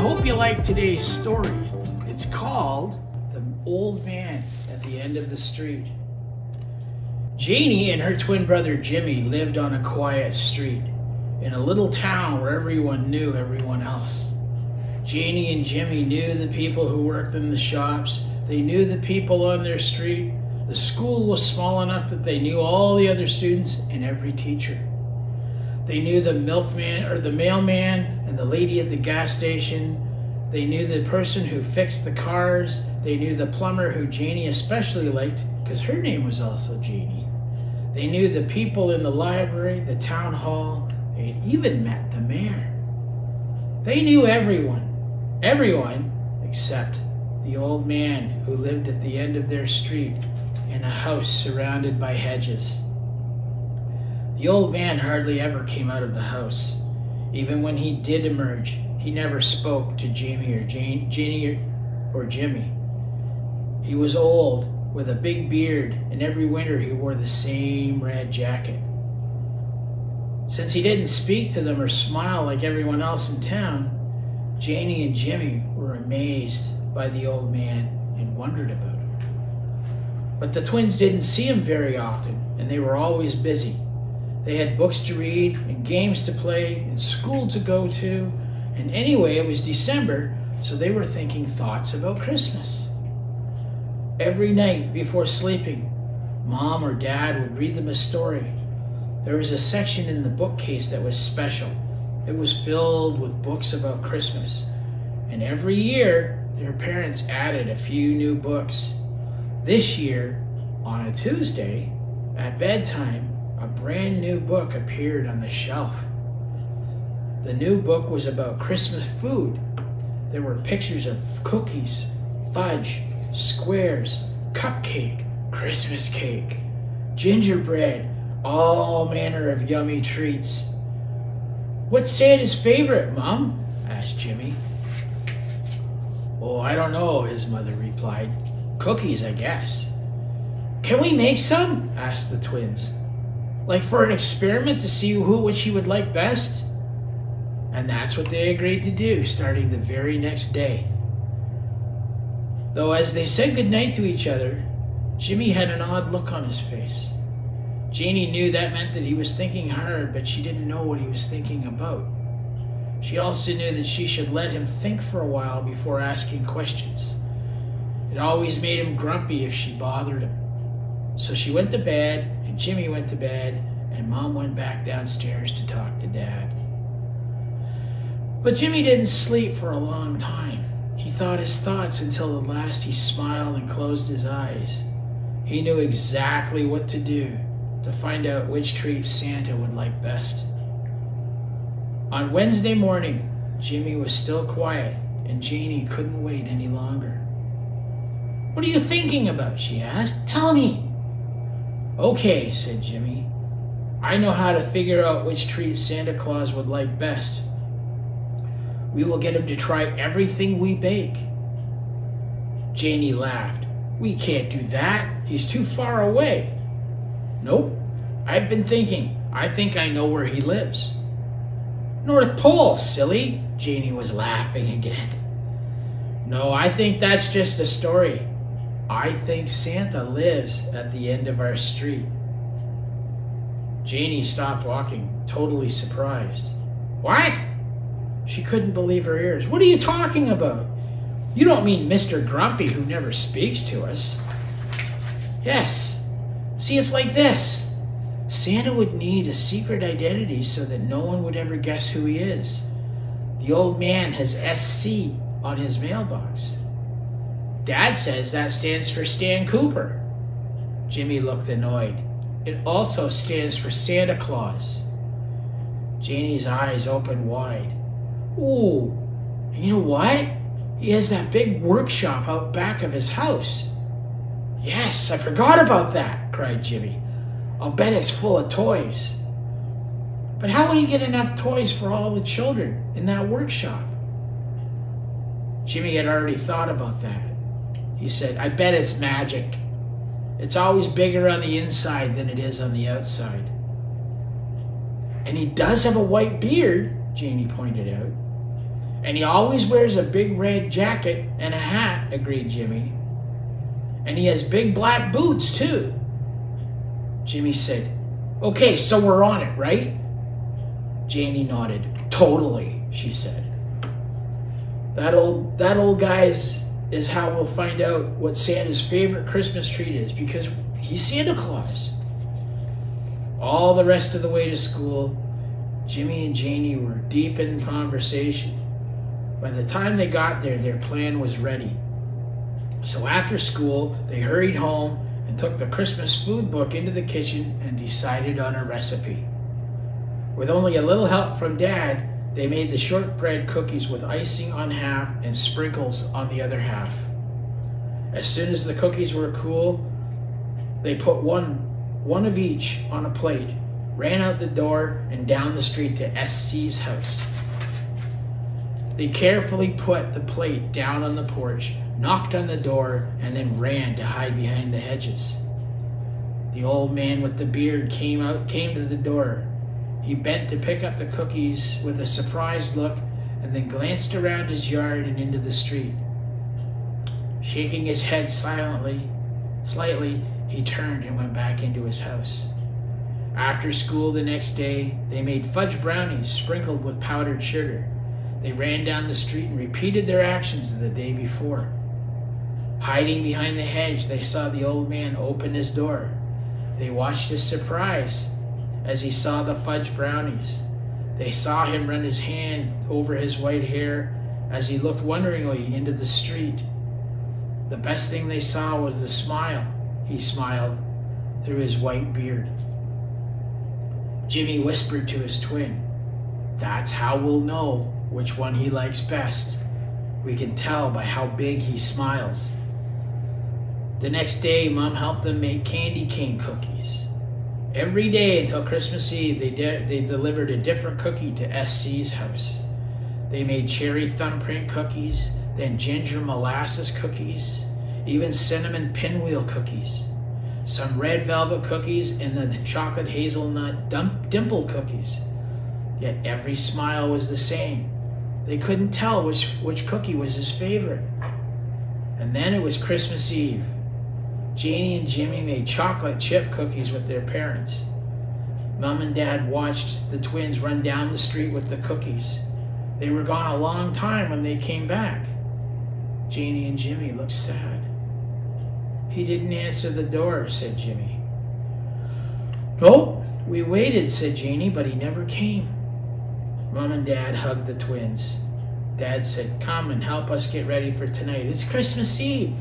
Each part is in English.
hope you like today's story. It's called The Old Man at the End of the Street. Janie and her twin brother Jimmy lived on a quiet street in a little town where everyone knew everyone else. Janie and Jimmy knew the people who worked in the shops. They knew the people on their street. The school was small enough that they knew all the other students and every teacher. They knew the milkman or the mailman and the lady at the gas station. They knew the person who fixed the cars. They knew the plumber who Janie especially liked because her name was also Janie. They knew the people in the library, the town hall. They had even met the mayor. They knew everyone except the old man who lived at the end of their street in a house surrounded by hedges. The old man hardly ever came out of the house. Even when he did emerge, he never spoke to Jimmy or Jimmy. He was old, with a big beard, and every winter he wore the same red jacket. Since he didn't speak to them or smile like everyone else in town, Janie and Jimmy were amazed by the old man and wondered about him. But the twins didn't see him very often, and they were always busy. They had books to read and games to play and school to go to. And anyway, it was December, so they were thinking thoughts about Christmas. Every night before sleeping, Mom or Dad would read them a story. There was a section in the bookcase that was special. It was filled with books about Christmas. And every year, their parents added a few new books. This year, on a Tuesday, at bedtime, a brand new book appeared on the shelf. The new book was about Christmas food. There were pictures of cookies, fudge, squares, cupcake, Christmas cake, gingerbread, all manner of yummy treats. "What's Santa's favorite, Mom?" asked Jimmy. "Oh, I don't know," his mother replied. "Cookies, I guess." "Can we make some?" asked the twins. "Like for an experiment to see which he would like best?" And that's what they agreed to do, starting the very next day. Though as they said goodnight to each other, Jimmy had an odd look on his face. Janie knew that meant that he was thinking hard, but she didn't know what he was thinking about. She also knew that she should let him think for a while before asking questions. It always made him grumpy if she bothered him. So she went to bed, and Jimmy went to bed, and Mom went back downstairs to talk to Dad. But Jimmy didn't sleep for a long time. He thought his thoughts until at last he smiled and closed his eyes. He knew exactly what to do to find out which treat Santa would like best. On Wednesday morning, Jimmy was still quiet, and Janie couldn't wait any longer. "What are you thinking about?" she asked. "Tell me." "Okay," said Jimmy. "I know how to figure out which treat Santa Claus would like best. We will get him to try everything we bake." Janie laughed. "We can't do that. He's too far away." "Nope. I've been thinking. I think I know where he lives." "North Pole, silly." Janie was laughing again. "No, I think that's just a story. I think Santa lives at the end of our street." Janie stopped walking, totally surprised. "What?" She couldn't believe her ears. "What are you talking about? You don't mean Mr. Grumpy who never speaks to us?" "Yes. See, it's like this. Santa would need a secret identity so that no one would ever guess who he is. The old man has SC on his mailbox. Dad says that stands for Stan Cooper." Jimmy looked annoyed. "It also stands for Santa Claus." Janie's eyes opened wide. "Ooh, and you know what? He has that big workshop out back of his house." "Yes, I forgot about that," cried Jimmy. "I'll bet it's full of toys." "But how would he get enough toys for all the children in that workshop?" Jimmy had already thought about that. He said, "I bet it's magic. It's always bigger on the inside than it is on the outside." "And he does have a white beard," Janie pointed out. And he always wears a big red jacket and a hat, agreed Jimmy. And he has big black boots, too. Jimmy said, okay, so we're on it, right? Janie nodded. Totally, she said. That old guy's is how we'll find out what Santa's favorite Christmas treat is, because he's Santa Claus. All the rest of the way to school, Jimmy and Janie were deep in conversation. By the time they got there, their plan was ready. So after school, they hurried home and took the Christmas food book into the kitchen and decided on a recipe. With only a little help from Dad, they made the shortbread cookies with icing on half and sprinkles on the other half. As soon as the cookies were cool, they put one of each on a plate, ran out the door and down the street to SC's house. They carefully put the plate down on the porch, knocked on the door, and then ran to hide behind the hedges. The old man with the beard came to the door. He bent to pick up the cookies with a surprised look and then glanced around his yard and into the street. Shaking his head slightly, he turned and went back into his house. After school the next day, they made fudge brownies sprinkled with powdered sugar. They ran down the street and repeated their actions of the day before. Hiding behind the hedge, they saw the old man open his door. They watched his surprise as he saw the fudge brownies. They saw him run his hand over his white hair as he looked wonderingly into the street. The best thing they saw was the smile he smiled through his white beard. Jimmy whispered to his twin, "That's how we'll know which one he likes best. We can tell by how big he smiles." The next day, Mom helped them make candy cane cookies. Every day until Christmas Eve, they delivered a different cookie to SC's house. They made cherry thumbprint cookies, then ginger molasses cookies, even cinnamon pinwheel cookies, some red velvet cookies, and then the chocolate hazelnut dimple cookies. Yet every smile was the same. They couldn't tell which cookie was his favorite. And then it was Christmas Eve. Janie and Jimmy made chocolate chip cookies with their parents. Mom and Dad watched the twins run down the street with the cookies. They were gone a long time when they came back. Janie and Jimmy looked sad. "He didn't answer the door," said Jimmy. "Nope, we waited," said Janie, "but he never came." Mom and Dad hugged the twins. Dad said, "Come and help us get ready for tonight. It's Christmas Eve."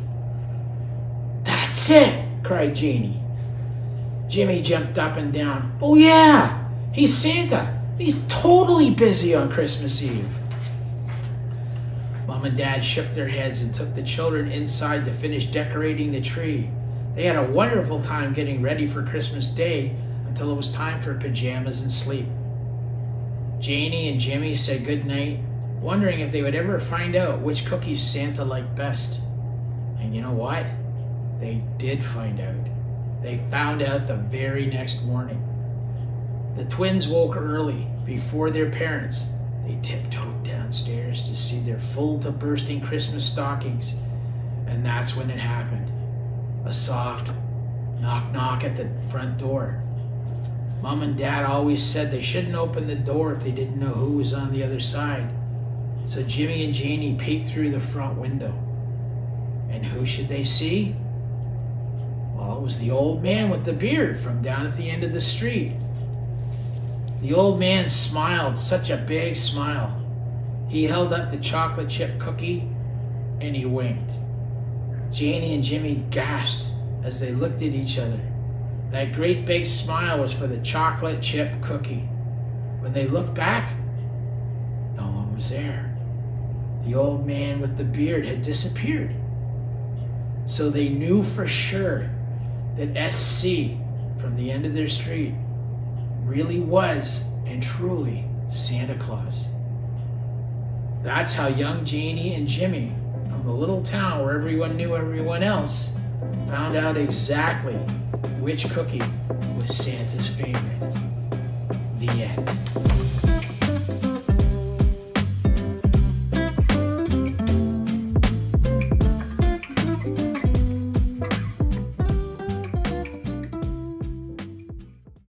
"That's it!" cried Janie. Jimmy jumped up and down. "Oh yeah, he's Santa. He's totally busy on Christmas Eve." Mom and Dad shook their heads and took the children inside to finish decorating the tree. They had a wonderful time getting ready for Christmas Day until it was time for pajamas and sleep. Janie and Jimmy said goodnight, wondering if they would ever find out which cookies Santa liked best. And you know what? They did find out. They found out the very next morning. The twins woke early, before their parents. They tiptoed downstairs to see their full to bursting Christmas stockings. And that's when it happened. A soft knock knock at the front door. Mom and Dad always said they shouldn't open the door if they didn't know who was on the other side. So Jimmy and Janie peeked through the front window. And who should they see? Well, it was the old man with the beard from down at the end of the street. The old man smiled, such a big smile. He held up the chocolate chip cookie and he winked. Janie and Jimmy gasped as they looked at each other. That great big smile was for the chocolate chip cookie. When they looked back, no one was there. The old man with the beard had disappeared. So they knew for sure that SC from the end of their street really was and truly Santa Claus. That's how young Janie and Jimmy from the little town where everyone knew everyone else found out exactly which cookie was Santa's favorite. The end.